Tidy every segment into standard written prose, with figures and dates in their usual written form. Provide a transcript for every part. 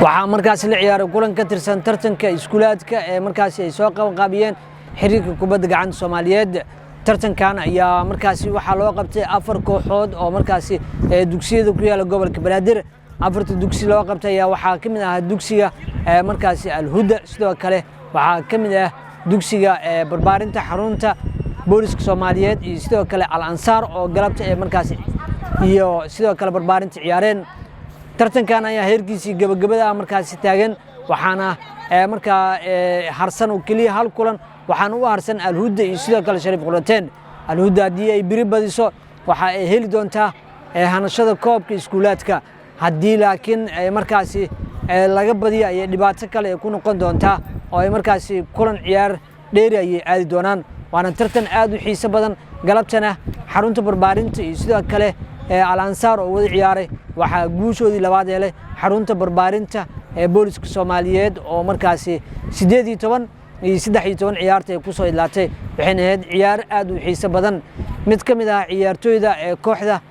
waxaa markaas la ciyaaray kulan ka tirsan tartanka iskuulaadka ee markaas ay soo qabanqaabiyeen xiriirka kubadda gacanta Soomaaliyeed. tartankan ayaa markaas waxaa loo qabtay 4 kooxood oo markaas dugsiyada ku yaala gobolka Banaadir. 4 dugsi loo qabtay ayaa waxaa ka mid ah dugsiga markaas Al-Huda, sidoo kale waxaa ka mid ah dugsiga barbaarinta xarunta booliska Soomaaliyeed iyo sidoo kale Al-Ansar oo galabta markaas iyo sidoo kale barbaarinta ciyaareen. tartankan ayaa heerkiisii gabagabada markaas taagan, waxaana markaa harsan oo kaliya hal kulan, waxaana u harsan Al-Huda iyo sidoo kale Sharif Qulateen. Al-Huda haddii ay biri badiso waxa ay heli doontaa hanashada koobka iskuulaadka, haddii laakiin markaas laga badiyo ay dhibaato kale ku noqon doontaa oo ay markaas kulan ciyaar dheeri ay aadi doonaan. waana tartan aad u xiiso badan. galabtana xarunta barbaarinta iyo sidoo kale Al-Ansar oo wada ciyaaray waxaa guushoodii labaad helay xarunta barbaarinta booliska Soomaaliyeed oo markaas 18 iyo 13 ciyaarta ay ku soo idlaatay, waxayna ahayd ciyaar aad u xiiso badan. mid ka mid ah ciyaartooyda kooxda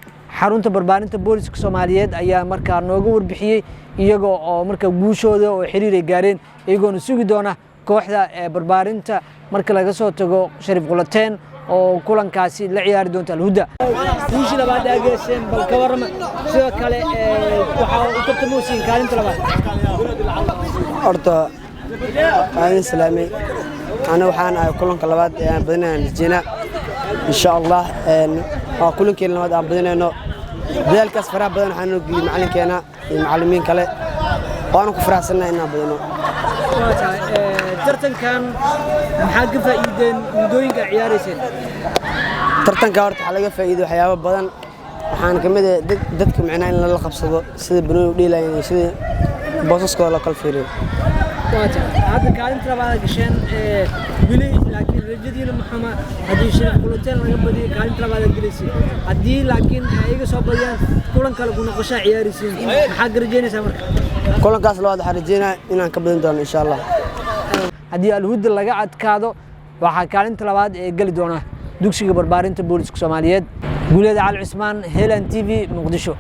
xarunta barbaarinta booliska Soomaaliyeed ayaa markaa nooga warbixiyay iyagoo oo markaa guushooda oo xiriir ay gaareen, iyagoona sugi doona kooxda barbaarinta marka laga soo tago Sharif Qulateen oo kulankaasi la ciyaari doonta Al-Huda. guushi labaad ay geeseen bal ka warama, sidoo kale waxa uu tartamayeen kaalinta labaad. horta aan islaamay ana waxaan ahay kulanka labaad ee aan badinayno Nijina insha Allah. waa kulankii labaad aan badinayno, dadaalkaas faraha badan waxaan u geliyay macalinkeena iyo macallimiin kale, waana ku faraxsanahay inaan badino. tartankan maxaa ka faa'iideen mudooyinka ciyaarayseen? tartanka horta waxa laga faa'iido waxyaabo badan, waxaan kamid ah dadka macnaa in la qabsado sida banooni dhiilayeen sida boosaskooda la kala fiiriyo. hadda kaalinta labaad gasheen wili, laakiin rajadiina maxama haddii Sharif Qulateen laga badiyo kaalinta labaad galisay, haddii laakiin ayaga soo badiyaan kulan kale ku noqoshaa ciyaaraysiin, maxaa rajaynaysaa marka? kulankaas labaad waxaan rajaynayaa inaan ka badin doono insha Allah. haddii Al-Huda laga adkaado waxaa kaalinta labaad gali doona dugsiga barbaarinta booliska Soomaaliyeed. Guuleed Cali Cismaan, Helan TV, Muqdisho.